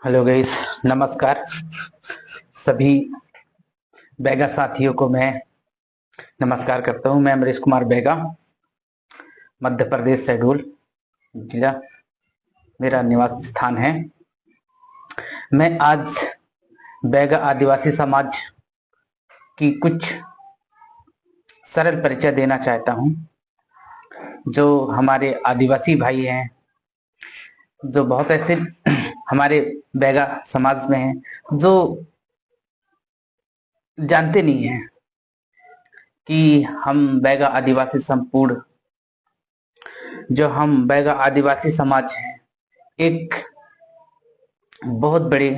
Hello guys, नमस्कार। सभी बैगा साथियों को मैं नमस्कार करता हूं। मैं अमरीश कुमार बैगा, मध्य प्रदेश शहडोल जिला मेरा निवास स्थान है। मैं आज बैगा आदिवासी समाज की कुछ सरल परिचय देना चाहता हूं। जो हमारे आदिवासी भाई हैं, जो बहुत ऐसे हमारे बैगा समाज में हैं जो जानते नहीं हैं कि हम बैगा आदिवासी संपूर्ण जो हम बैगा आदिवासी समाज हैं, एक बहुत बड़े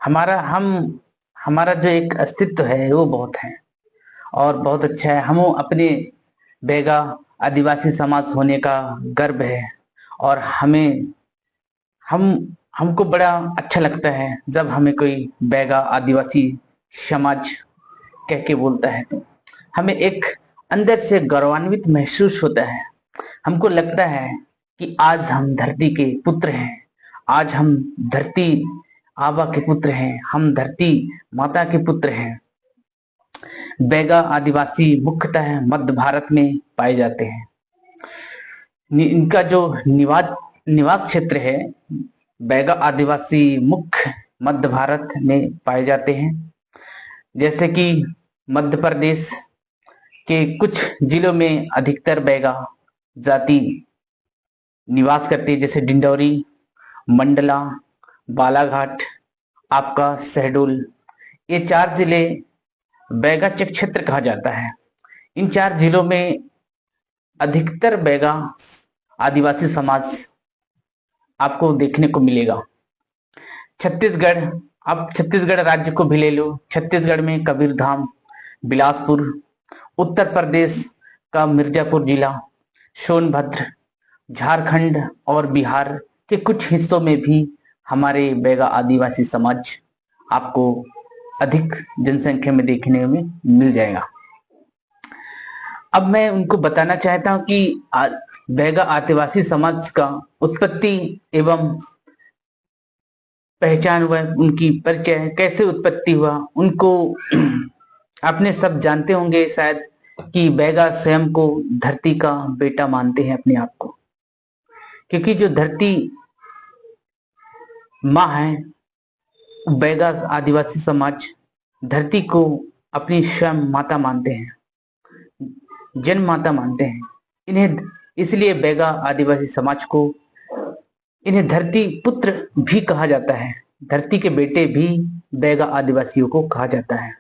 हमारा जो एक अस्तित्व है वो बहुत है और बहुत अच्छा है। हम अपने बैगा आदिवासी समाज होने का गर्व है और हम हमको बड़ा अच्छा लगता है जब हमें कोई बैगा आदिवासी समाज कह के बोलता है तो हमें एक अंदर से गौरवान्वित महसूस होता है। हमको लगता है कि आज हम धरती के पुत्र हैं, आज हम धरती आबा के पुत्र हैं, हम धरती माता के पुत्र हैं। बैगा आदिवासी मुख्यतः मध्य भारत में पाए जाते हैं। इनका जो निवास निवास क्षेत्र है, बैगा आदिवासी मुख्य मध्य भारत में पाए जाते हैं। जैसे कि मध्य प्रदेश के कुछ जिलों में अधिकतर बैगा जाति निवास करती है, जैसे डिंडौरी, मंडला, बालाघाट, आपका शहडोल। ये चार जिले बैगा चक क्षेत्र कहा जाता है। इन चार जिलों में अधिकतर बैगा आदिवासी समाज आपको देखने को मिलेगा। छत्तीसगढ़, आप छत्तीसगढ़ राज्य को भी ले लो। छत्तीसगढ़ में कबीरधाम, बिलासपुर, उत्तर प्रदेश का मिर्जापुर जिला, सोनभद्र, झारखंड और बिहार के कुछ हिस्सों में भी हमारे बैगा आदिवासी समाज आपको अधिक जनसंख्या में देखने में मिल जाएगा। अब मैं उनको बताना चाहता हूं कि बैगा आदिवासी समाज का उत्पत्ति एवं पहचान हुआ, उनकी परिचय कैसे उत्पत्ति हुआ उनको आपने सब जानते होंगे शायद कि बैगा स्वयं को धरती का बेटा मानते हैं अपने आप को, क्योंकि जो धरती माँ है, बैगा आदिवासी समाज धरती को अपनी स्वयं माता मानते हैं, जन्म माता मानते हैं। इन्हें इसलिए बैगा आदिवासी समाज को इन्हें धरती पुत्र भी कहा जाता है। धरती के बेटे भी बैगा आदिवासियों को कहा जाता है।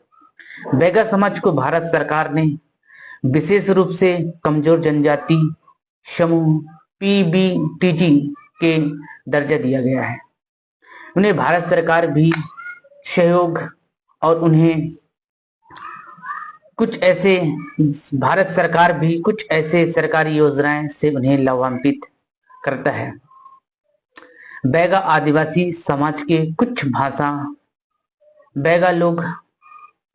बैगा समाज को भारत सरकार ने विशेष रूप से कमजोर जनजाति समूह पीबीटीजी के दर्जा दिया गया है। उन्हें भारत सरकार भी सहयोग और उन्हें कुछ ऐसे भारत सरकार भी कुछ ऐसे सरकारी योजनाएं से उन्हें लाभान्वित करता है। बैगा आदिवासी समाज के कुछ भाषा बैगा लोग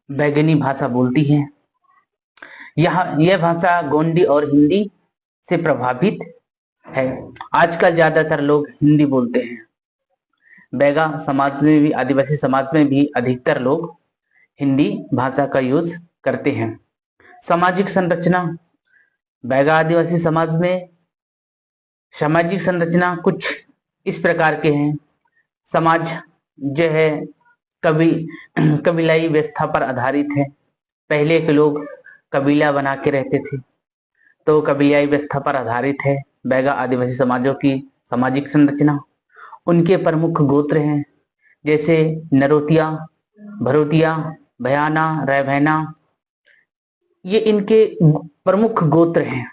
बैगनी भाषा बोलती हैं। यह भाषा गोंडी और हिंदी से प्रभावित है। आजकल ज्यादातर लोग हिंदी बोलते हैं। बैगा समाज में भी, आदिवासी समाज में भी अधिकतर लोग हिंदी भाषा का यूज करते हैं। सामाजिक संरचना, बैगा आदिवासी समाज में सामाजिक संरचना कुछ इस प्रकार के हैं। समाज जो है कभी कबीलाई व्यवस्था पर आधारित है। पहले के लोग कबीला बना के रहते थे, तो कबीलाई व्यवस्था पर आधारित है बैगा आदिवासी समाजों की सामाजिक संरचना। उनके प्रमुख गोत्र हैं जैसे नरोतिया, भरोतिया, भयाना, रैभैना। ये इनके प्रमुख गोत्र हैं।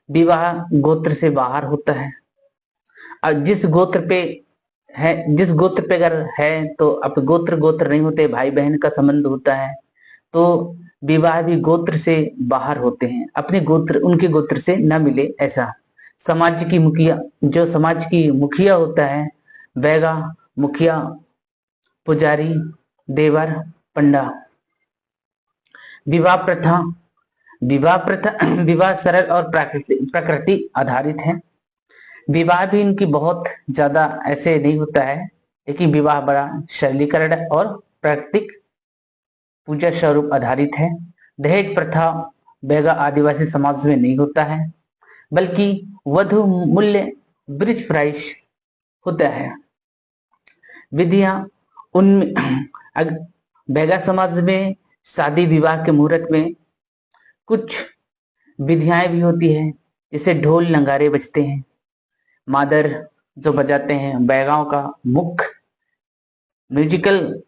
विवाह गोत्र से बाहर होता है। अब जिस गोत्र पे अगर है तो अब गोत्र गोत्र नहीं होते, भाई बहन का संबंध होता है, तो विवाह भी गोत्र से बाहर होते हैं, अपने गोत्र उनके गोत्र से न मिले ऐसा। समाज की मुखिया, जो समाज की मुखिया होता है, बैगा मुखिया, पुजारी, देवर, पंडा। विवाह प्रथा, विवाह सरल और प्रकृति आधारित है। विवाह भी इनकी बहुत ज्यादा ऐसे नहीं होता है, लेकिन विवाह बड़ा सरलीकरण और प्राकृतिक पूजा स्वरूप आधारित है। दहेज प्रथा बैगा आदिवासी समाज में नहीं होता है, बल्कि वधु मूल्य ब्रिज प्राइस होता है। विधियां उनमें बैगा समाज में शादी विवाह के मुहूर्त में कुछ विधियां भी होती है, जैसे ढोल नगाड़े बजते हैं, मादर जो बजाते हैं, बैगाओं का मुख्य म्यूजिकल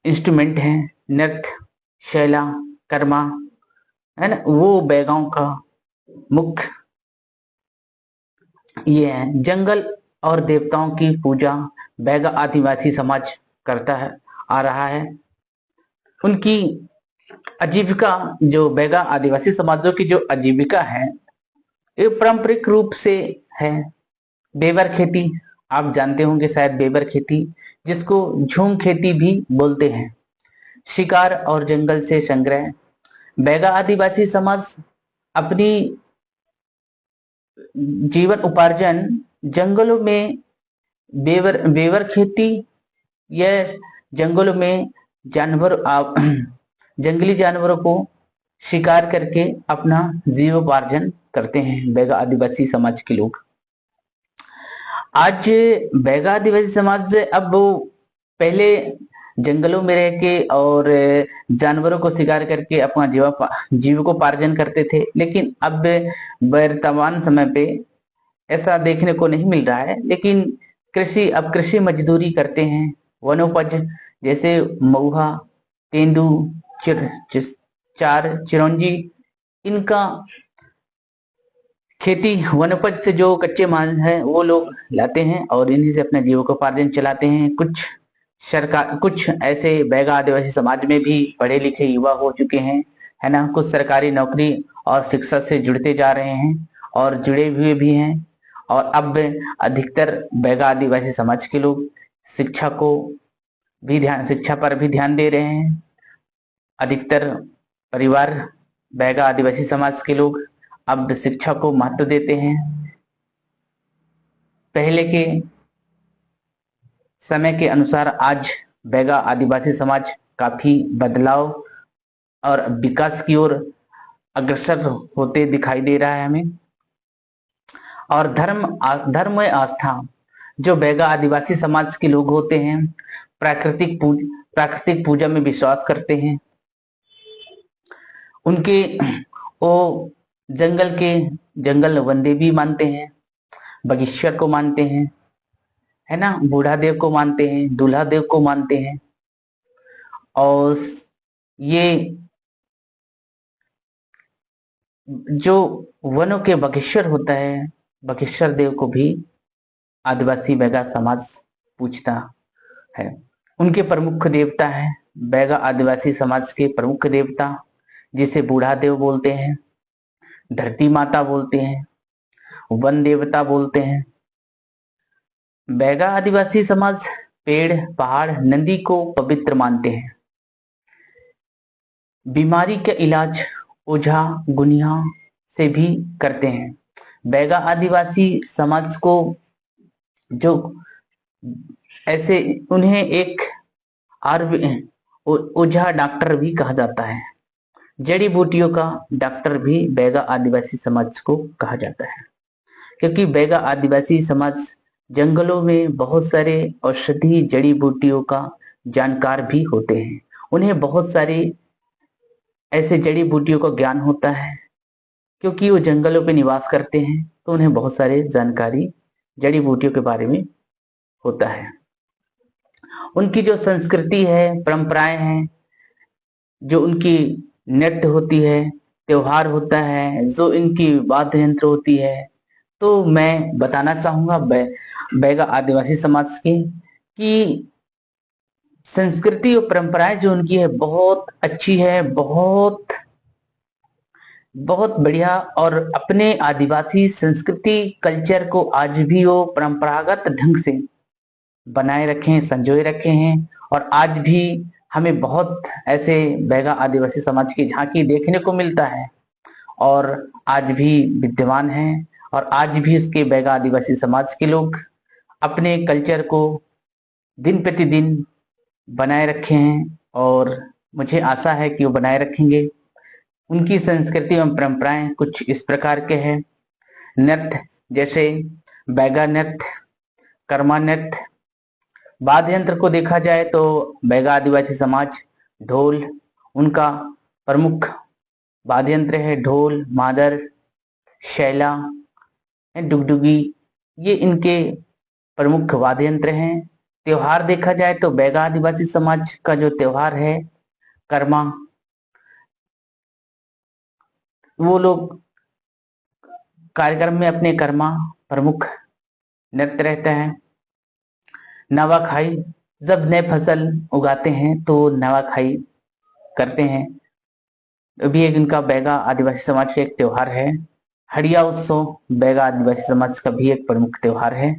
इंस्ट्रूमेंट है, नृत्य शैला कर्मा, है ना, वो बैगाओं का मुख्य ये है। जंगल और देवताओं की पूजा बैगा आदिवासी समाज करता है आ रहा है। उनकी आजीविका, जो बैगा आदिवासी समाजों की जो आजीविका है, ये पारंपरिक रूप से है बेवर खेती। आप जानते होंगे शायद बेवर खेती, जिसको झूम खेती भी बोलते हैं। शिकार और जंगल से संग्रह। बैगा आदिवासी समाज अपनी जीवन उपार्जन जंगलों में बेवर बेवर खेती या जंगलों में जानवर जंगली जानवरों को शिकार करके अपना जीवोपार्जन करते हैं बैगा आदिवासी समाज के लोग। आज बैगा आदिवासी समाज अब वो पहले जंगलों में रह के और जानवरों को शिकार करके अपना जीविकोपार्जन करते थे, लेकिन अब वर्तमान समय पे ऐसा देखने को नहीं मिल रहा है। लेकिन अब कृषि मजदूरी करते हैं, वनोपज जैसे महुआ, तेंदू, चार चिरौंजी, इनका खेती वनोपज से जो कच्चे माल है वो लोग लाते हैं और इन्हीं से अपने जीविकोपार्जन चलाते हैं। कुछ ऐसे बैगा आदिवासी समाज में भी पढ़े लिखे युवा हो चुके हैं, है ना, कुछ सरकारी नौकरी और शिक्षा से जुड़ते जा रहे हैं और जुड़े हुए भी हैं। और अब अधिकतर बैगा आदिवासी समाज के लोग शिक्षा पर भी ध्यान दे रहे हैं। अधिकतर परिवार बैगा आदिवासी समाज के लोग अब शिक्षा को महत्व देते हैं। पहले के समय के अनुसार आज बैगा आदिवासी समाज काफी बदलाव और विकास की ओर अग्रसर होते दिखाई दे रहा है हमें। और धर्म आस्था, जो बैगा आदिवासी समाज के लोग होते हैं, प्राकृतिक पूजा में विश्वास करते हैं। उनके वो जंगल वंदे भी मानते हैं, बगीश्वर को मानते हैं, है ना, बूढ़ा देव को मानते हैं, दूल्हा देव को मानते हैं। और ये जो वनों के बगीश्वर होता है, बगीश्वर देव को भी आदिवासी बैगा समाज पूजता है। उनके प्रमुख देवता है बैगा आदिवासी समाज के प्रमुख देवता, जिसे बूढ़ा देव बोलते हैं, धरती माता बोलते हैं, वन देवता बोलते हैं। बैगा आदिवासी समाज पेड़, पहाड़, नदी को पवित्र मानते हैं। बीमारी का इलाज ओझा गुनिया से भी करते हैं। बैगा आदिवासी समाज को जो ऐसे उन्हें एक ओझा डॉक्टर भी कहा जाता है। जड़ी बूटियों का डॉक्टर भी बैगा आदिवासी समाज को कहा जाता है, क्योंकि बैगा आदिवासी समाज जंगलों में बहुत सारे औषधि जड़ी बूटियों का जानकार भी होते हैं। उन्हें बहुत सारी ऐसे जड़ी बूटियों का ज्ञान होता है, क्योंकि वो जंगलों पे निवास करते हैं, तो उन्हें बहुत सारे जानकारी जड़ी बूटियों के बारे में होता है। उनकी जो संस्कृति है, परंपराएं हैं, जो उनकी नृत्य होती है, त्योहार होता है, जो इनकी वाद्य यंत्र होती है, तो मैं बताना चाहूंगा बैगा आदिवासी समाज की कि संस्कृति और परंपराएं जो उनकी है बहुत अच्छी है, बहुत बहुत बढ़िया। और अपने आदिवासी संस्कृति कल्चर को आज भी वो परंपरागत ढंग से बनाए रखे हैं, संजोए रखे हैं। और आज भी हमें बहुत ऐसे बैगा आदिवासी समाज की झांकी देखने को मिलता है और आज भी विद्यमान है और आज भी उसके बैगा आदिवासी समाज के लोग अपने कल्चर को दिन प्रतिदिन बनाए रखे हैं और मुझे आशा है कि वो बनाए रखेंगे। उनकी संस्कृति एवं परंपराएं कुछ इस प्रकार के हैं। नृत्य जैसे बैगा नृत्य, कर्मा नृत्य। वाद्य यंत्र को देखा जाए तो बैगा आदिवासी समाज ढोल उनका प्रमुख वाद्य यंत्र है। ढोल, मादर, शैला, डुगडुगी, ये इनके प्रमुख वाद्य यंत्र हैं। त्योहार देखा जाए तो बैगा आदिवासी समाज का जो त्योहार है कर्मा, वो लोग कार्यक्रम में अपने कर्मा प्रमुख नृत्य रहता है। नवाखाई, जब नए फसल उगाते हैं तो नवाखाई करते हैं, भी एक इनका बैगा आदिवासी समाज का एक त्योहार है। हड़िया उत्सव बैगा आदिवासी समाज का भी एक प्रमुख त्योहार है।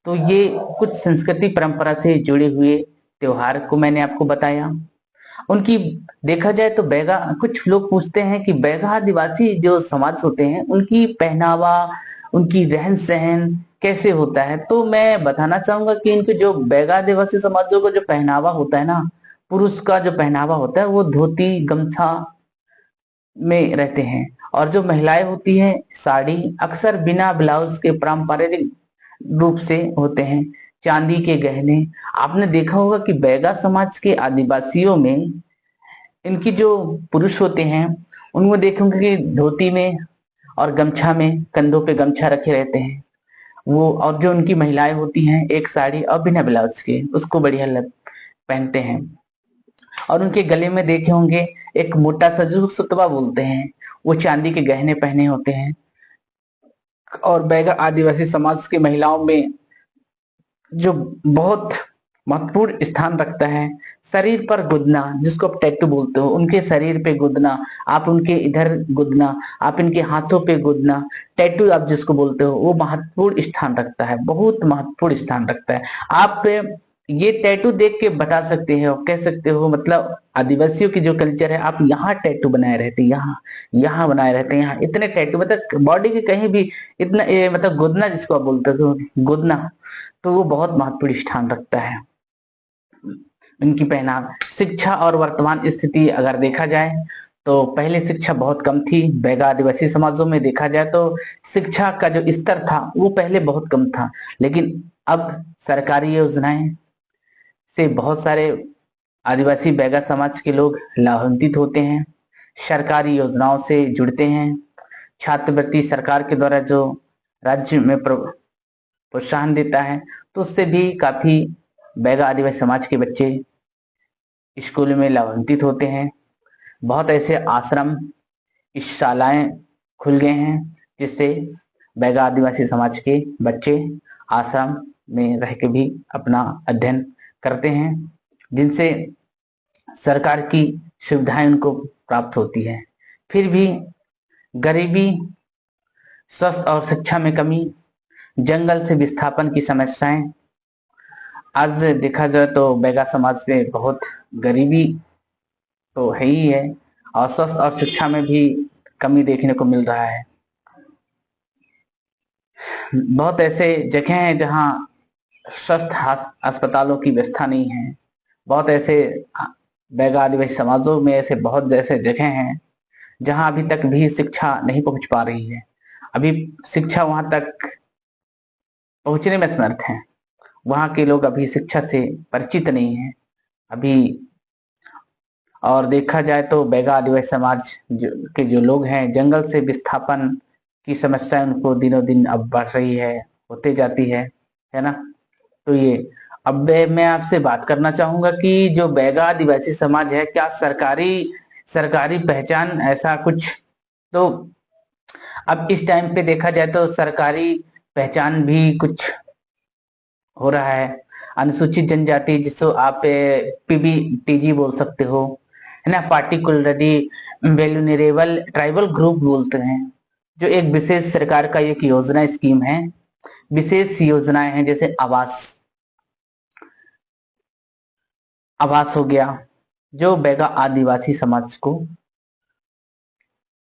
तो ये कुछ संस्कृति परंपरा से जुड़े हुए त्योहार को मैंने आपको बताया। उनकी देखा जाए तो बैगा, कुछ लोग पूछते हैं कि बैगा आदिवासी जो समाज होते हैं उनकी पहनावा, उनकी रहन सहन कैसे होता है। तो मैं बताना चाहूंगा कि इनके जो बैगा आदिवासी समाजों का जो पहनावा होता है ना, पुरुष का जो पहनावा होता है वो धोती गमछा में रहते हैं, और जो महिलाएं होती हैं साड़ी, अक्सर बिना ब्लाउज के पारंपरिक रूप से होते हैं। चांदी के गहने, आपने देखा होगा कि बैगा समाज के आदिवासियों में इनकी जो पुरुष होते हैं उनमें देखेंगे कि धोती में और गमछा में, कंधों पे गमछा रखे रहते हैं वो, और जो उनकी महिलाएं होती हैं एक साड़ी और बिना ब्लाउज के उसको बढ़िया लग पहनते हैं। और उनके गले में देखे होंगे एक मोटा सा जो सुतवा बोलते हैं, वो चांदी के गहने पहने होते हैं। और बैगा आदिवासी समाज की महिलाओं में जो बहुत महत्वपूर्ण स्थान रखता है, शरीर पर गुदना, जिसको आप टैटू बोलते हो, उनके शरीर पे गुदना, आप उनके इधर गुदना, आप इनके हाथों पे गुदना, टैटू आप जिसको बोलते हो, वो महत्वपूर्ण स्थान रखता है, बहुत महत्वपूर्ण स्थान रखता है। आप ये टैटू देख के बता सकते हो, कह सकते हो मतलब आदिवासियों की जो कल्चर है, आप यहाँ टैटू बनाए रहते हैं, यहाँ यहाँ बनाए रहते हैं, यहाँ इतने टैटू, मतलब बॉडी के कहीं भी इतना मतलब गुदना जिसको आप बोलते हो गुदना, तो वो बहुत महत्वपूर्ण स्थान रखता है उनकी पहनाव। शिक्षा और वर्तमान स्थिति अगर देखा जाए तो पहले शिक्षा बहुत कम थी। बैगा आदिवासी समाजों में देखा जाए तो शिक्षा का जो स्तर था वो पहले बहुत कम था, लेकिन अब सरकारी योजनाएं से बहुत सारे आदिवासी बैगा समाज के लोग लाभान्वित होते हैं, सरकारी योजनाओं से जुड़ते हैं। छात्रवृत्ति सरकार के द्वारा जो राज्य में प्रोत्साहन देता है, तो उससे भी काफी बैगा आदिवासी समाज के बच्चे स्कूल में लाभान्वित होते हैं। बहुत ऐसे आश्रम, शालाएं खुल गए हैं जिससे बैगा आदिवासी समाज के बच्चे आश्रम में रह के भी अपना अध्ययन करते हैं, जिनसे सरकार की सुविधाएं उनको प्राप्त होती है। फिर भी गरीबी, स्वास्थ्य और शिक्षा में कमी, जंगल से विस्थापन की समस्याएं, आज देखा जाए तो बैगा समाज में बहुत गरीबी तो है ही है, और स्वास्थ्य और शिक्षा में भी कमी देखने को मिल रहा है। बहुत ऐसे जगह हैं जहां स्वस्थ अस्पतालों की व्यवस्था नहीं है। बहुत ऐसे बैगा आदिवासी समाजों में ऐसे बहुत ऐसे जगह हैं जहां अभी तक भी शिक्षा नहीं पहुंच पा रही है। अभी शिक्षा वहां तक पहुंचने में असमर्थ है। वहां के लोग अभी शिक्षा से परिचित नहीं है अभी। और देखा जाए तो बैगा आदिवासी समाज के जो लोग हैं, जंगल से विस्थापन की समस्या उनको दिनों दिन अब बढ़ रही है, होते जाती है ना। तो ये अब मैं आपसे बात करना चाहूंगा कि जो बैगा आदिवासी समाज है, क्या सरकारी सरकारी पहचान ऐसा कुछ, तो अब इस टाइम पे देखा जाए तो सरकारी पहचान भी कुछ हो रहा है। अनुसूचित जनजाति जिसको आप पीबीटीजी बोल सकते हो, है ना, पार्टिकुलरली वेल्यूनरेबल ट्राइबल ग्रुप बोलते हैं, जो एक विशेष सरकार का एक योजना स्कीम है। विशेष योजनाएं हैं जैसे आवास, आवास हो गया, जो बैगा आदिवासी समाज को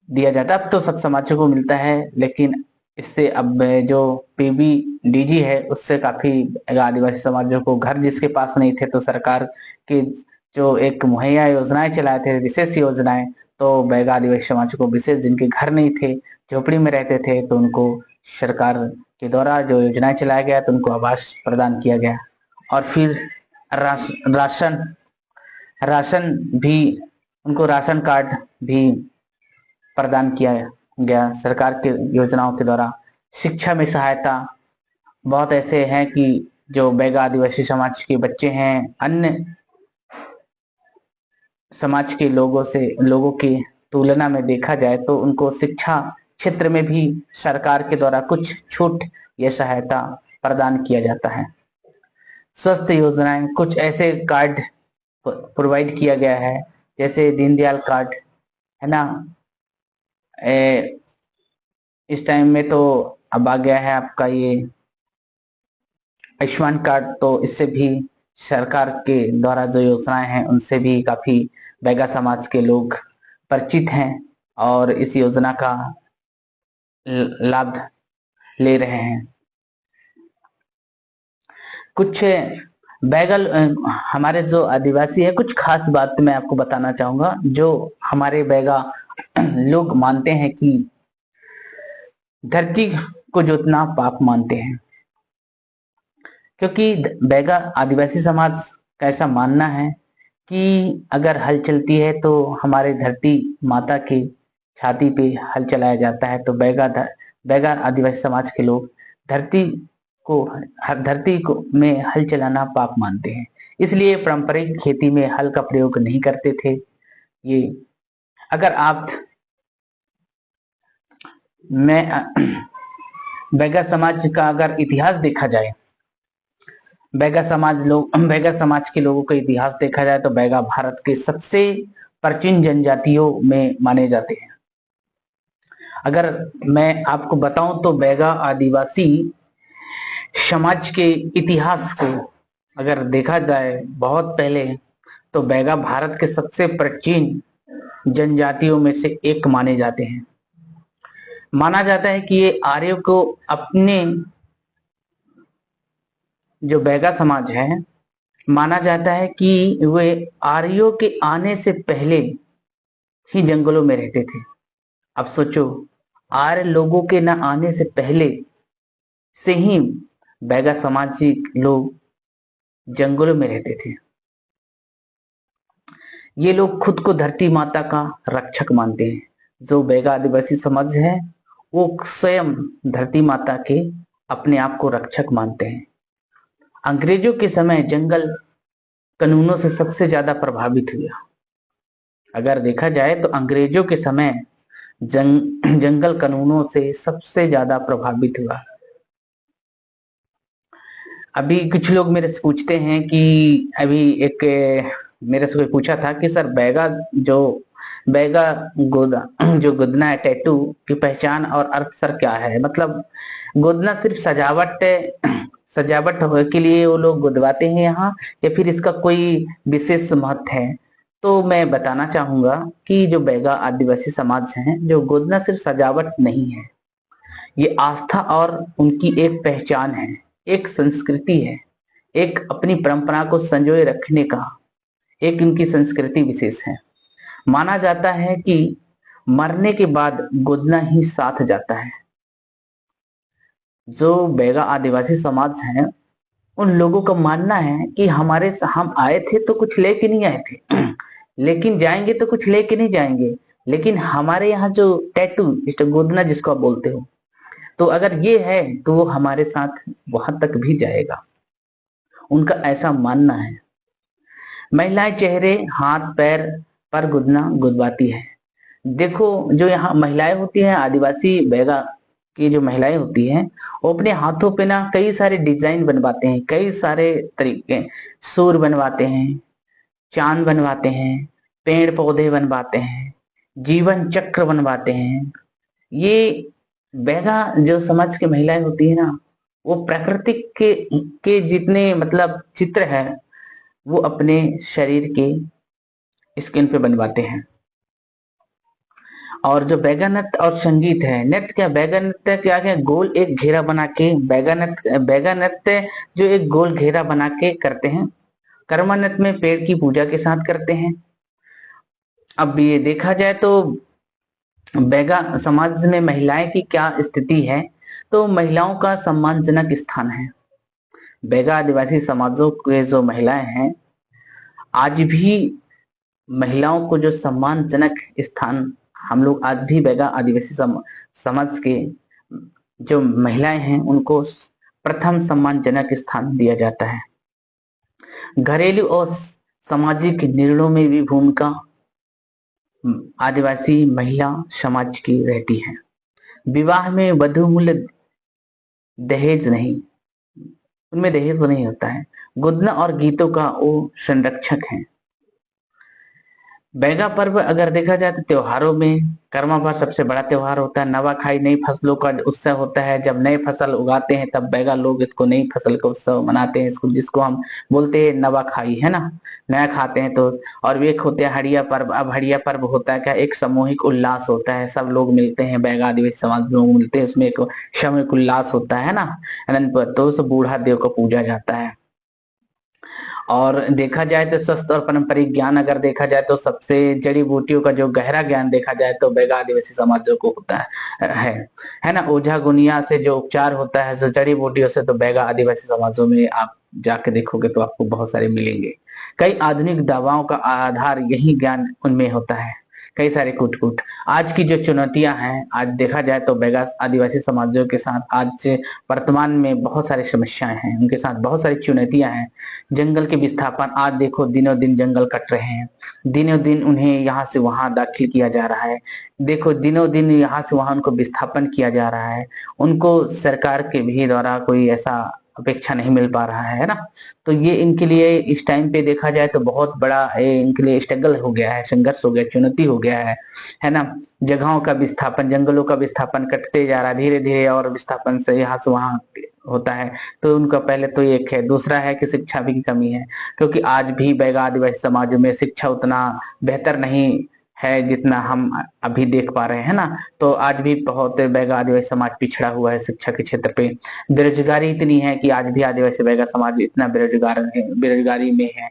दिया जाता है। अब तो सब समाजों को मिलता है, लेकिन इससे अब जो पीबीडीजी है उससे काफी आदिवासी समाजों को घर जिसके पास नहीं थे तो सरकार की जो एक मुहैया योजनाएं चलाए थे, विशेष योजनाएं, तो बैगा आदिवासी समाज को विशेष जिनके घर नहीं थे, झोपड़ी में रहते थे, तो उनको सरकार के द्वारा जो योजनाएं चलाया गया तो उनको आवास प्रदान किया गया। और फिर राशन राशन भी, उनको राशन कार्ड भी प्रदान किया गया सरकार के योजनाओं के द्वारा। शिक्षा में सहायता, बहुत ऐसे हैं कि जो बैगा आदिवासी समाज के बच्चे हैं, अन्य समाज के लोगों की तुलना में देखा जाए तो उनको शिक्षा क्षेत्र में भी सरकार के द्वारा कुछ छूट या सहायता प्रदान किया जाता है। स्वास्थ्य योजनाएं, कुछ ऐसे कार्ड प्रोवाइड किया गया है, जैसे दीनदयाल कार्ड है ना। इस टाइम में तो अब आ गया है आपका ये आयुष्मान कार्ड, तो इससे भी सरकार के द्वारा जो योजनाएं हैं उनसे भी काफी बैगा समाज के लोग परिचित हैं और इस योजना का लाभ ले रहे हैं। कुछ बैगल हमारे जो आदिवासी है, कुछ खास बात मैं आपको बताना चाहूंगा जो हमारे बैगा लोग मानते हैं कि धरती को जोतना पाप मानते हैं, क्योंकि बैगा आदिवासी समाज का ऐसा मानना है कि अगर हल चलती है तो हमारे धरती माता की छाती पे हल चलाया जाता है। तो बैगा आदिवासी समाज के लोग धरती धरती को में हल चलाना पाप मानते हैं, इसलिए पारंपरिक खेती में हल का प्रयोग नहीं करते थे। ये अगर आप मैं बैगा समाज का अगर इतिहास देखा जाए, बैगा समाज के लोगों का इतिहास देखा जाए तो बैगा भारत के सबसे प्राचीन जनजातियों में माने जाते हैं। अगर मैं आपको बताऊं तो बैगा आदिवासी समाज के इतिहास को अगर देखा जाए बहुत पहले, तो बैगा भारत के सबसे प्राचीन जनजातियों में से एक माने जाते हैं। माना जाता है कि ये आर्यों को अपने, जो बैगा समाज है, माना जाता है कि वे आर्यों के आने से पहले ही जंगलों में रहते थे। अब सोचो, आर्य लोगों के न आने से पहले से ही बैगा सामाजिक लोग जंगलों में रहते थे। ये लोग खुद को धरती माता का रक्षक मानते हैं। जो बैगा आदिवासी समाज है वो स्वयं धरती माता के अपने आप को रक्षक मानते हैं। अंग्रेजों के समय जंगल कानूनों से सबसे ज्यादा प्रभावित हुआ। अगर देखा जाए तो अंग्रेजों के समय जंगल कानूनों से सबसे ज्यादा प्रभावित हुआ। अभी कुछ लोग मेरे से पूछते हैं कि अभी एक मेरे से कोई पूछा था कि सर बैगा जो गोदना है, टैटू की पहचान और अर्थ सर क्या है? मतलब गोदना सिर्फ सजावट के लिए वो लोग गुदवाते हैं यहाँ, या फिर इसका कोई विशेष महत्व है? तो मैं बताना चाहूंगा कि जो बैगा आदिवासी समाज है, जो गोदना सिर्फ सजावट नहीं है, ये आस्था और उनकी एक पहचान है, एक संस्कृति है, एक अपनी परंपरा को संजोए रखने का एक उनकी संस्कृति विशेष है। माना जाता है कि मरने के बाद गोदना ही साथ जाता है। जो बैगा आदिवासी समाज है उन लोगों का मानना है कि हम आए थे तो कुछ लेके नहीं आए थे लेकिन जाएंगे तो कुछ लेके नहीं जाएंगे, लेकिन हमारे यहाँ जो टैटू गोदना जिसको आप बोलते हो, तो अगर ये है तो वो हमारे साथ वहां तक भी जाएगा, उनका ऐसा मानना है। महिलाएं चेहरे, हाथ, पैर पर गुदना गुदवाती है। देखो, जो यहाँ महिलाएं होती हैं, आदिवासी बैगा की जो महिलाएं होती हैं, वो अपने हाथों पे ना कई सारे डिजाइन बनवाते हैं, कई सारे तरीके, सूर बनवाते हैं, चांद बनवाते हैं, पेड़ पौधे बनवाते हैं, जीवन चक्र बनवाते हैं। ये बैगा जो समाज की महिलाएं होती है ना, वो प्राकृतिक के जितने मतलब चित्र है वो अपने शरीर के स्किन पे बनवाते हैं। और जो बैगा नृत्य और संगीत है, नृत्य क्या, बैगा नृत्य क्या है, गोल एक घेरा बना के, बैगा नृत्य जो एक गोल घेरा बना के करते हैं। कर्मा नृत्य में पेड़ की पूजा के साथ करते हैं। अब ये देखा जाए तो बैगा समाज में महिलाएं की क्या स्थिति है, तो महिलाओं का सम्मानजनक स्थान है। बैगा आदिवासी समाजों के जो महिलाएं हैं, आज भी महिलाओं को जो सम्मानजनक स्थान, हम लोग आज भी बैगा आदिवासी समाज के जो महिलाएं हैं उनको प्रथम सम्मानजनक स्थान दिया जाता है। घरेलू और सामाजिक निर्णयों में भी भूमिका आदिवासी महिला समाज की रहती है। विवाह में वधु मूल्य दहेज नहीं, उनमें दहेज नहीं होता है। गुदना और गीतों का वो संरक्षक है। बैगा पर्व अगर देखा जाए तो त्योहारों में कर्मा पर्व सबसे बड़ा त्योहार होता है। नवाखाई नई फसलों का उत्सव होता है। जब नए फसल उगाते हैं तब बैगा लोग इसको नई फसल का उत्सव मनाते हैं, इसको जिसको हम बोलते हैं नवाखाई, है ना, नया खाते हैं तो। और एक होते हैं हड़िया पर्व। अब हड़िया पर्व होता है क्या, एक सामूहिक उल्लास होता है, सब लोग मिलते हैं, बैगा आदिवासी समाज लोग मिलते हैं, उसमें एक सामूहिक उल्लास होता है ना, अनंत पर, तो उस बूढ़ा देव को पूजा जाता है। और देखा जाए तो स्वस्थ और पारंपरिक ज्ञान अगर देखा जाए तो सबसे जड़ी बूटियों का जो गहरा ज्ञान देखा जाए तो बैगा आदिवासी समाजों को होता है ना। ओझा गुनिया से जो उपचार होता है जो जड़ी बूटियों से, तो बैगा आदिवासी समाजों में आप जाके देखोगे तो आपको बहुत सारे मिलेंगे। कई आधुनिक दवाओं का आधार यही ज्ञान उनमें होता है। कई सारे कुट कुट आज की जो चुनौतियां हैं, आज देखा जाए तो बैगा आदिवासी समाजों के साथ आज से वर्तमान में बहुत सारी समस्याएं हैं, उनके साथ बहुत सारी चुनौतियां हैं। जंगल के विस्थापन, आज देखो दिनों दिन जंगल कट रहे हैं, दिनों दिन उन्हें यहाँ से वहां दाखिल किया जा रहा है। देखो दिनों दिन यहाँ से वहां उनको विस्थापन किया जा रहा है, उनको सरकार के भी द्वारा कोई ऐसा अपेक्षा नहीं मिल पा रहा है ना। तो ये इनके लिए इस टाइम पे देखा जाए तो बहुत बड़ा इनके लिए स्ट्रगल हो गया है, संघर्ष हो गया, चुनौती हो गया है ना। जगहों का विस्थापन, जंगलों का विस्थापन कटते जा रहा है धीरे धीरे, और विस्थापन से यहाँ से वहां होता है। तो उनका पहले तो एक है, दूसरा है कि शिक्षा भी की कमी है, क्योंकि आज भी बैगा आदिवासी समाज में शिक्षा उतना बेहतर नहीं है जितना हम अभी देख पा रहे हैं ना। तो आज भी बहुत बैगा आदिवासी समाज पिछड़ा हुआ है शिक्षा के क्षेत्र पे। बेरोजगारी इतनी है कि आज भी आदिवासी बैगा समाज इतना बेरोजगार है, बेरोजगारी में है।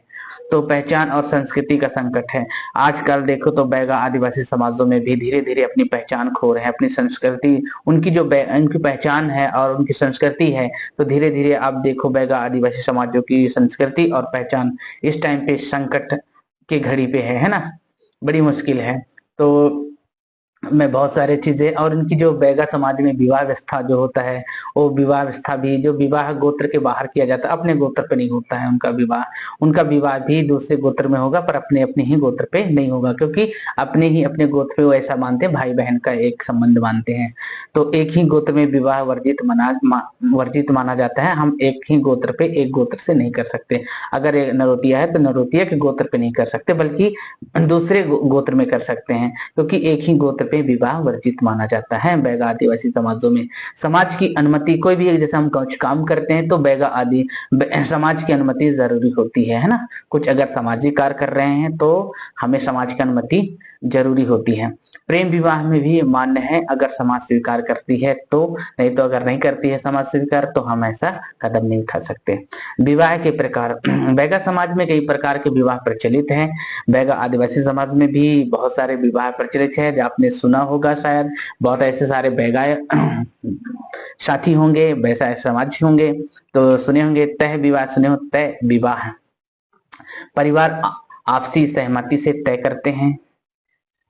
तो पहचान और संस्कृति का संकट है। आजकल देखो तो बैगा आदिवासी समाजों में भी धीरे धीरे अपनी पहचान खो रहे हैं, अपनी संस्कृति, उनकी जो उनकी पहचान है और उनकी संस्कृति है, तो धीरे धीरे आप देखो बैगा आदिवासी समाजों की संस्कृति और पहचान इस टाइम पे संकट की घड़ी पे है ना, बड़ी मुश्किल है। तो में बहुत सारे चीजें, और इनकी जो बैगा समाज में विवाह व्यवस्था जो होता है, वो विवाह व्यवस्था भी, जो विवाह गोत्र के बाहर किया जाता है, अपने गोत्र पे नहीं होता है उनका विवाह। उनका विवाह भी दूसरे गोत्र में होगा पर अपने अपने ही गोत्र पे नहीं होगा, क्योंकि अपने ही अपने गोत्र पे वो ऐसा मानते हैं, भाई बहन का एक संबंध मानते हैं। तो एक ही गोत्र में विवाह वर्जित माना जाता है। हम एक ही गोत्र पे एक गोत्र से नहीं कर सकते। अगर एक नरोटिया है तो नरोटिया के गोत्र पे नहीं कर सकते, बल्कि दूसरे गोत्र में कर सकते हैं, क्योंकि एक ही गोत्र पे विवाह वर्जित माना जाता है बैगा आदिवासी समाजों में। समाज की अनुमति, कोई भी जैसे हम कुछ काम करते हैं तो बैगा आदि समाज की अनुमति जरूरी होती है ना। कुछ अगर सामाजिक कार्य कर रहे हैं तो हमें समाज की अनुमति जरूरी होती है। प्रेम विवाह में भी मान्य है अगर समाज स्वीकार करती है तो, नहीं तो अगर नहीं करती है समाज स्वीकार तो हम ऐसा कदम नहीं उठा सकते। विवाह के प्रकार, बैगा समाज में कई प्रकार के विवाह प्रचलित हैं। बैगा आदिवासी समाज में भी बहुत सारे विवाह प्रचलित है, जो आपने सुना होगा शायद। बहुत ऐसे सारे बैगा साथी होंगे, वैसा समाज होंगे तो सुने होंगे। तय विवाह सुने हो, तय विवाह परिवार आपसी सहमति से तय करते हैं,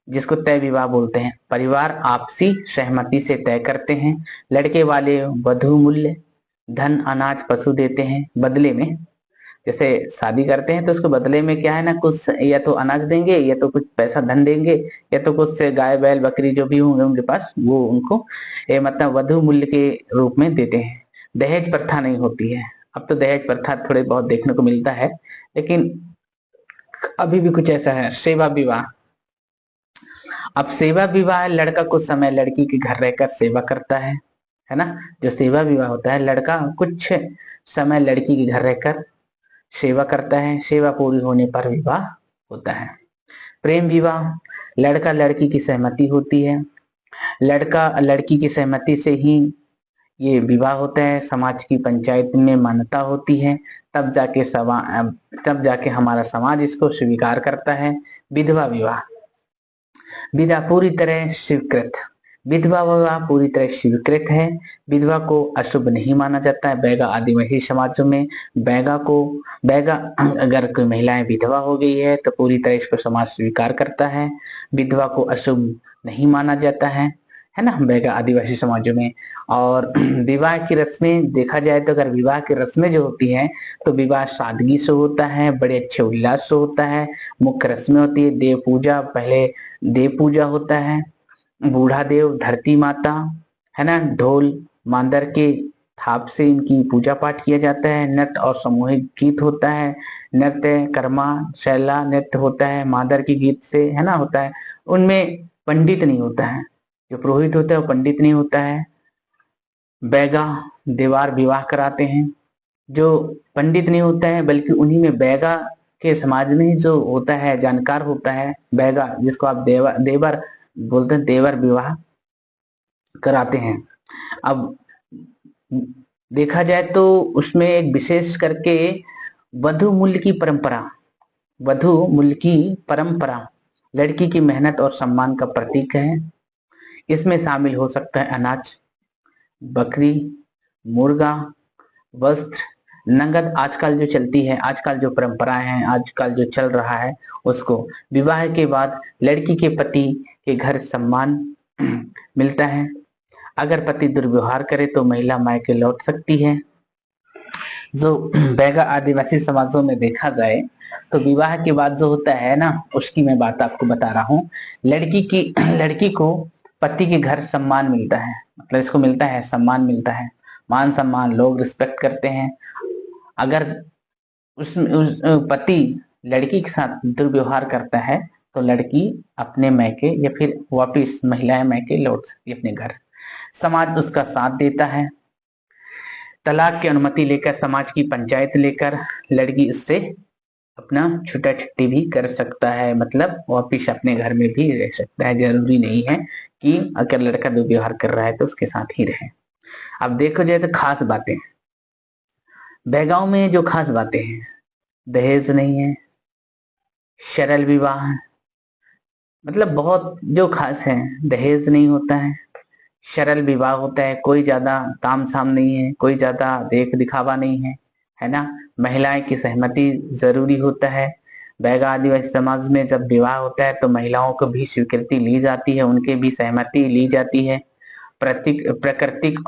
जिसको तय विवाह बोलते हैं। परिवार आपसी सहमति से तय करते हैं। लड़के वाले वधु मूल्य धन अनाज पशु देते हैं बदले में। जैसे शादी करते हैं तो उसको बदले में क्या है ना, कुछ या तो अनाज देंगे, या तो कुछ पैसा धन देंगे, या तो कुछ से गाय बैल बकरी जो भी होंगे उनके पास, वो उनको मतलब वधु मूल्य के रूप में देते हैं। दहेज प्रथा नहीं होती है। अब तो दहेज प्रथा थोड़े बहुत देखने को मिलता है, लेकिन अभी भी कुछ ऐसा है। सेवा विवाह, अब सेवा विवाह, लड़का कुछ समय लड़की के घर रहकर सेवा करता है ना। जो सेवा विवाह होता है, लड़का कुछ समय लड़की के घर रहकर सेवा करता है, सेवा पूरी होने पर विवाह होता है। प्रेम विवाह, लड़का लड़की की सहमति होती है, लड़का लड़की की सहमति से ही ये विवाह होता है, समाज की पंचायत में मान्यता होती है, तब जाके तब जाके हमारा समाज इसको स्वीकार करता है। विधवा विवाह, विधवा पूरी तरह स्वीकृत, विधवा विवाह पूरी तरह स्वीकृत है। विधवा को अशुभ नहीं माना जाता है। बैगा आदिवासी समाजों में बैगा अगर कोई महिलाएं विधवा हो गई है तो पूरी तरह इसको समाज स्वीकार करता है। विधवा को अशुभ नहीं माना जाता है ना, बैगा आदिवासी समाजों में। और विवाह की रस्में देखा जाए तो अगर विवाह की रस्में जो होती हैं तो विवाह सादगी से होता है, बड़े अच्छे उल्लास से होता है। मुख्य रस्में होती है देव पूजा, पहले देव पूजा होता है, बूढ़ा देव, धरती माता, है ना, ढोल मांदर के थाप से इनकी पूजा पाठ किया जाता है। नृत्य और सामूहिक गीत होता है, नृत्य कर्मा शैला नृत्य होता है, मादर के गीत से, है ना, होता है। उनमें पंडित नहीं होता है, जो पुरोहित होता है वो पंडित नहीं होता है। बैगा देवार विवाह कराते हैं, जो पंडित नहीं होता है बल्कि उन्हीं में बैगा के समाज में जो होता है जानकार होता है बैगा, जिसको आप देवर बोलते हैं, देवर विवाह कराते हैं। अब देखा जाए तो उसमें एक विशेष करके वधु मूल्य की परंपरा, वधु मूल्य की परंपरा लड़की की मेहनत और सम्मान का प्रतीक है। इसमें शामिल हो सकता है अनाज, बकरी, मुर्गा, वस्त्र, नगद। आजकल जो चलती है, आजकल जो परंपराएं हैं, आजकल जो चल रहा है उसको, विवाह के बाद लड़की के पति के घर सम्मान मिलता है। अगर पति दुर्व्यवहार करे तो महिला मायके लौट सकती है। जो बैगा आदिवासी समाजों में देखा जाए तो विवाह के बाद जो होता है ना, उसकी मैं बात आपको बता रहा हूँ। लड़की को पति के घर सम्मान मिलता है, मतलब इसको मिलता है सम्मान मिलता है, मान सम्मान, लोग रिस्पेक्ट करते हैं। अगर उस पति लड़की के साथ दुर्व्यवहार करता है तो लड़की अपने मैके या फिर वापिस महिलाएं मैके लौट सकती है अपने घर। समाज उसका साथ देता है। तलाक की अनुमति लेकर, समाज की पंचायत लेकर लड़की इससे अपना छुट्टा छुट्टी भी कर सकता है, मतलब वापिस अपने घर में भी रह सकता है। जरूरी नहीं है कि अगर लड़का दुर्व्यवहार कर रहा है तो उसके साथ ही रहे। अब देखो जाए तो खास बातें, बैगांव में जो खास बातें हैं, दहेज नहीं है, सरल विवाह, मतलब बहुत जो खास है, दहेज नहीं होता है, सरल विवाह होता है, कोई ज्यादा तामझाम नहीं है, कोई ज्यादा देख दिखावा नहीं है ना। महिलाएं की सहमति जरूरी होता है। बैगा आदिवासी समाज में जब विवाह होता है तो महिलाओं को भी स्वीकृति ली जाती है, उनके भी सहमति ली जाती है। प्राकृतिक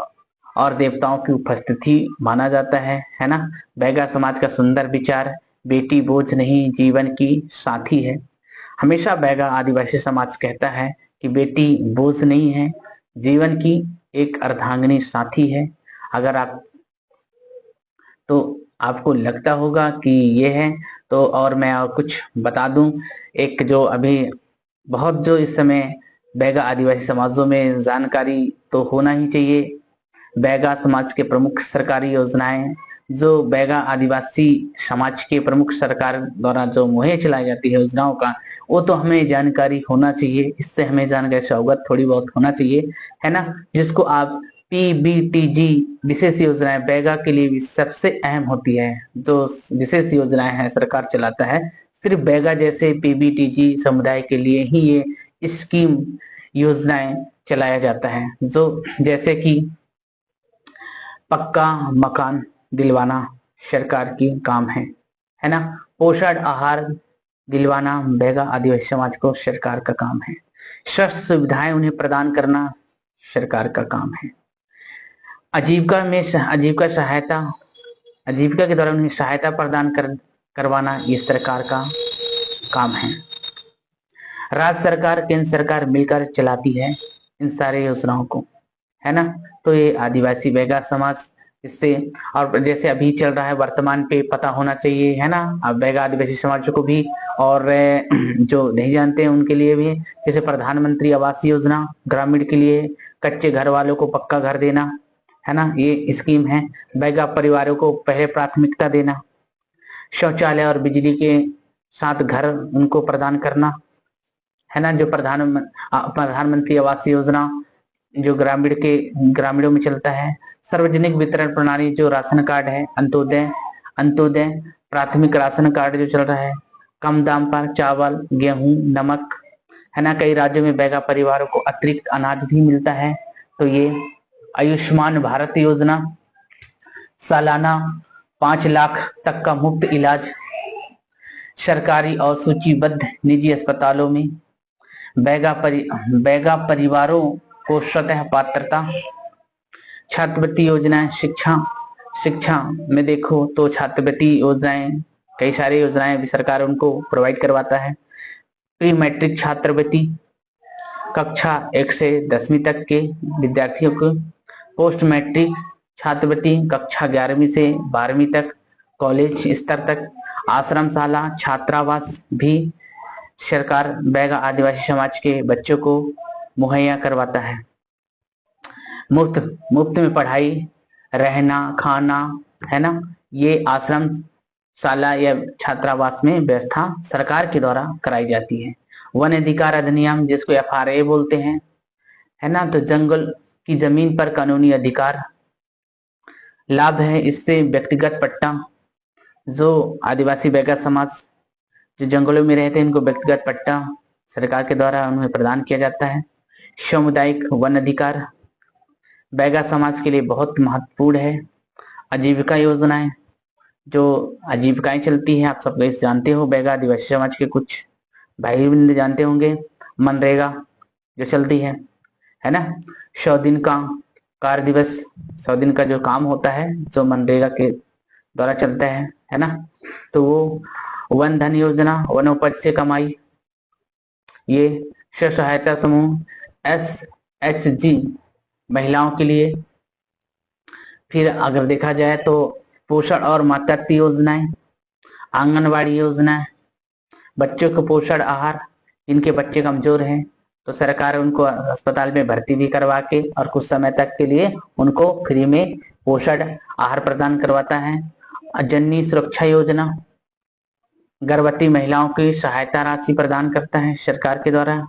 और देवताओं की उपस्थिति माना जाता है ना। बैगा समाज का सुंदर विचार, बेटी बोझ नहीं जीवन की साथी है। हमेशा बैगा आदिवासी समाज कहता है कि बेटी बोझ नहीं है, जीवन की एक अर्धांगिनी साथी है। अगर आप तो आपको लगता होगा कि ये है, तो और मैं और कुछ बता दूं। एक जो अभी बहुत जो इस समय बैगा आदिवासी समाजों में जानकारी तो होना ही चाहिए, बैगा समाज के प्रमुख सरकारी योजनाएं, जो बैगा आदिवासी समाज के प्रमुख सरकार द्वारा जो मुहैया चलाई जाती है योजनाओं का, वो तो हमें जानकारी होना चाहिए। इससे हमें जानकारी से अवगत थोड़ी बहुत होना चाहिए, है ना। जिसको आप पीबीटीजी विशेष योजनाएं बैगा के लिए भी सबसे अहम होती है। जो विशेष योजनाएं हैं सरकार चलाता है, सिर्फ बैगा जैसे पीबीटीजी समुदाय के लिए ही ये स्कीम योजनाएं चलाया जाता है। जो जैसे कि पक्का मकान दिलवाना सरकार की काम है ना। पोषण आहार दिलवाना बैगा आदिवासी समाज को सरकार का काम है। स्वास्थ्य सुविधाएं उन्हें प्रदान करना सरकार का काम है। आजीविका के दौरान उन्हें सहायता प्रदान करवाना ये सरकार का काम है। राज्य सरकार केंद्र सरकार मिलकर चलाती है इन सारे योजनाओं को, है ना। तो ये आदिवासी बैगा समाज इससे, और जैसे अभी चल रहा है वर्तमान पे पता होना चाहिए, है ना। अब बैगा आदिवासी समाज को भी, और जो नहीं जानते हैं उनके लिए भी, जैसे प्रधानमंत्री आवास योजना ग्रामीण के लिए, कच्चे घर वालों को पक्का घर देना, है ना, ये स्कीम है। बैगा परिवारों को पहले प्राथमिकता देना, शौचालय और बिजली के साथ घर उनको प्रदान करना, है ना, जो प्रधानमंत्री आवास योजना जो ग्रामीणों में चलता है, सार्वजनिक वितरण प्रणाली जो राशन कार्ड है, अंत्योदय प्राथमिक राशन कार्ड जो चल रहा है, कम दाम पर चावल, गेहूं, नमक, है ना। कई राज्यों में बैगा परिवारों को अतिरिक्त अनाज भी मिलता है। तो ये आयुष्मान भारत योजना, सालाना 5 लाख तक का मुफ्त इलाज सरकारी और सूचीबद्ध निजी अस्पतालों में। बैगा परिवारों को स्वतः पात्रता, छात्रवृत्ति योजनाएं, शिक्षा में देखो तो छात्रवृत्ति योजनाएं, कई सारी योजनाएं भी सरकार उनको प्रोवाइड करवाता है। प्री मैट्रिक छात्रवृत्ति कक्षा 1 से 10वीं तक के विद्यार्थियों को, पोस्ट मैट्रिक छात्रवृत्ति कक्षा 11वीं से 12वीं तक, कॉलेज स्तर तक, आश्रमशाला छात्रावास भी सरकार बैगा आदिवासी समाज के बच्चों को मुहैया करवाता है। मुफ्त में पढ़ाई, रहना, खाना, है ना, ये आश्रम शाला या छात्रावास में व्यवस्था सरकार के द्वारा कराई जाती है। वन अधिकार अधिनियम जिसको FRA बोलते हैं, है ना, तो जंगल की जमीन पर कानूनी अधिकार लाभ है। इससे व्यक्तिगत पट्टा, जो आदिवासी बैगा समाज जो जंगलों में रहते हैं इनको व्यक्तिगत पट्टा सरकार के द्वारा उन्हें प्रदान किया जाता है। सामुदायिक वन अधिकार बैगा समाज के लिए बहुत महत्वपूर्ण है। आजीविका योजनाएं, जो आजीविकाएं चलती है, आप सब लोग जानते हो, बैगा आदिवासी समाज के कुछ भाई बहन जानते होंगे। मनरेगा जो चलती है ना, 100 दिन का कार्य दिवस, 100 दिन का जो काम होता है जो मनरेगा के द्वारा चलता है ना। तो वो वन धन योजना, वनोपज से कमाई, ये स्व सहायता समूह SHG महिलाओं के लिए। फिर अगर देखा जाए तो पोषण और मातृत्व योजनाएं, आंगनवाड़ी योजना, बच्चों को पोषण आहार, जिनके बच्चे कमजोर हैं तो सरकार उनको अस्पताल में भर्ती भी करवा के और कुछ समय तक के लिए उनको फ्री में पोषण आहार प्रदान करवाता है। जननी सुरक्षा योजना गर्भवती महिलाओं की सहायता राशि प्रदान करता है सरकार के द्वारा,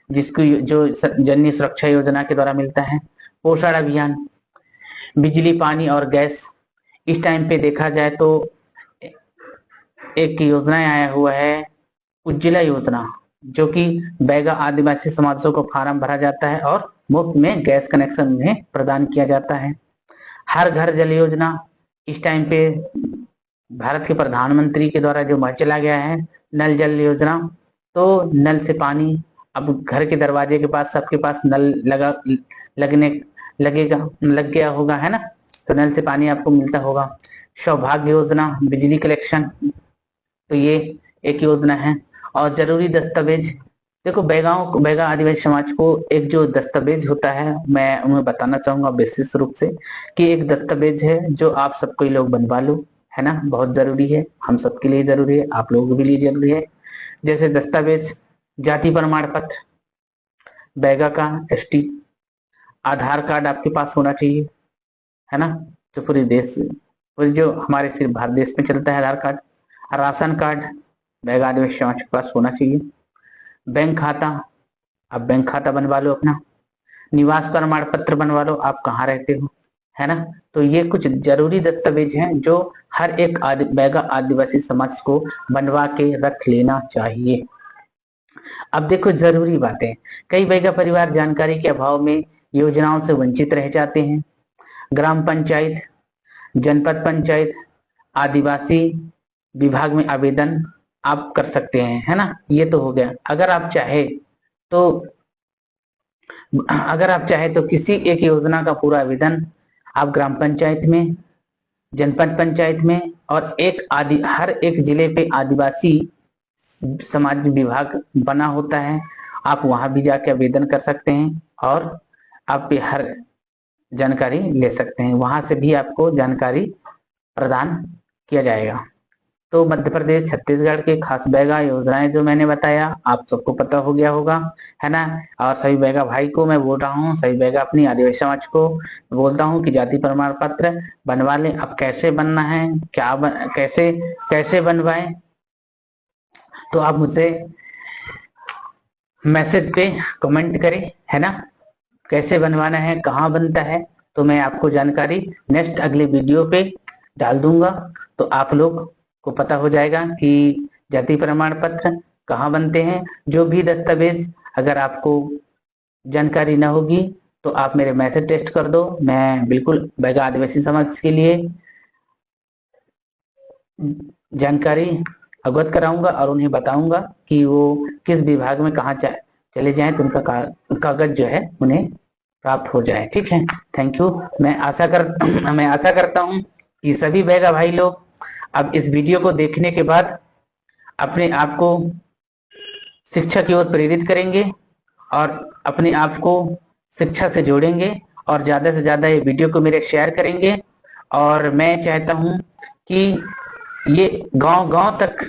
जिसको जो जननी सुरक्षा योजना के द्वारा मिलता है। पोषण अभियान, बिजली, पानी और गैस, इस टाइम पे देखा जाए तो एक योजना आया हुआ है उज्ज्वला योजना, जो कि बैगा आदिवासी समाजों को फार्म भरा जाता है और मुफ्त में गैस कनेक्शन उन्हें प्रदान किया जाता है। हर घर जल योजना, इस टाइम पे भारत के प्रधानमंत्री के द्वारा जो चला गया है नल जल योजना, तो नल से पानी अब घर के दरवाजे के पास सबके पास नल लग गया होगा, है ना, तो नल से पानी आपको मिलता होगा। सौभाग्य योजना, बिजली कलेक्शन, तो ये एक योजना है। और जरूरी दस्तावेज, देखो बैगा आदिवासी समाज को एक जो दस्तावेज होता है मैं उन्हें बताना चाहूंगा विशेष रूप से कि एक दस्तावेज है जो आप सब कोई लोग बनवा लो, है ना, बहुत जरूरी है, हम सबके लिए जरूरी है, आप लोगों के लिए जरूरी है। जैसे दस्तावेज, जाति प्रमाण पत्र, बैगा का ST, आधार कार्ड आपके पास होना चाहिए, है ना, जो पूरे जो हमारे सिर्फ भारत देश में चलता है आधार कार्ड। राशन कार्ड बैगा आदिवासी समाज के पास होना चाहिए। बैंक खाता, आप बैंक खाता बनवा लो अपना। निवास प्रमाण पत्र बनवा लो, आप कहाँ रहते हो, है ना। तो ये कुछ जरूरी दस्तावेज हैं जो हर एक बैगा आदिवासी समाज को बनवा के रख लेना चाहिए। अब देखो जरूरी बातें, कई बैगा परिवार जानकारी के अभाव में योजनाओं से वंचित रह जाते हैं। ग्राम पंचायत, जनपद पंचायत, आदिवासी विभाग में आवेदन आप कर सकते हैं, है ना, ये तो हो गया। अगर आप चाहे तो किसी एक योजना का पूरा आवेदन आप ग्राम पंचायत में, जनपद पंचायत में और हर एक जिले पे आदिवासी समाज विभाग बना होता है, आप वहां भी जाके आवेदन कर सकते हैं और आप हर जानकारी ले सकते हैं, वहां से भी आपको जानकारी प्रदान किया जाएगा। तो मध्य प्रदेश छत्तीसगढ़ के खास बैगा योजनाएं जो मैंने बताया आप सबको पता हो गया होगा, है ना। और सभी बैगा भाई को मैं बोल रहा हूँ, सभी बैगा अपनी आदिवासी समाज को बोलता हूँ कि जाति प्रमाण पत्र बनवा लें। अब कैसे बनना है, कैसे बनवाएं, तो आप मुझसे मैसेज पे कमेंट करें, है ना, कैसे बनवाना है, कहाँ बनता है, तो मैं आपको जानकारी नेक्स्ट अगले वीडियो पे डाल दूंगा। तो आप लोग को पता हो जाएगा कि जाति प्रमाण पत्र कहाँ बनते हैं। जो भी दस्तावेज अगर आपको जानकारी ना होगी तो आप मेरे मैसेज टेस्ट कर दो, मैं बिल्कुल बैगा आदिवासी समाज के लिए जानकारी अवगत कराऊंगा और उन्हें बताऊंगा कि वो किस विभाग में कहाँ चले जाएं तो उनका कागज जो है उन्हें प्राप्त हो जाए। ठीक है, थैंक यू। मैं आशा करता हूं कि सभी बैगा भाई लोग अब इस वीडियो को देखने के बाद अपने आप को शिक्षा की ओर प्रेरित करेंगे और अपने आप को शिक्षा से जोड़ेंगे और ज्यादा से ज्यादा ये वीडियो को मेरे शेयर करेंगे। और मैं चाहता हूं कि ये गांव गांव तक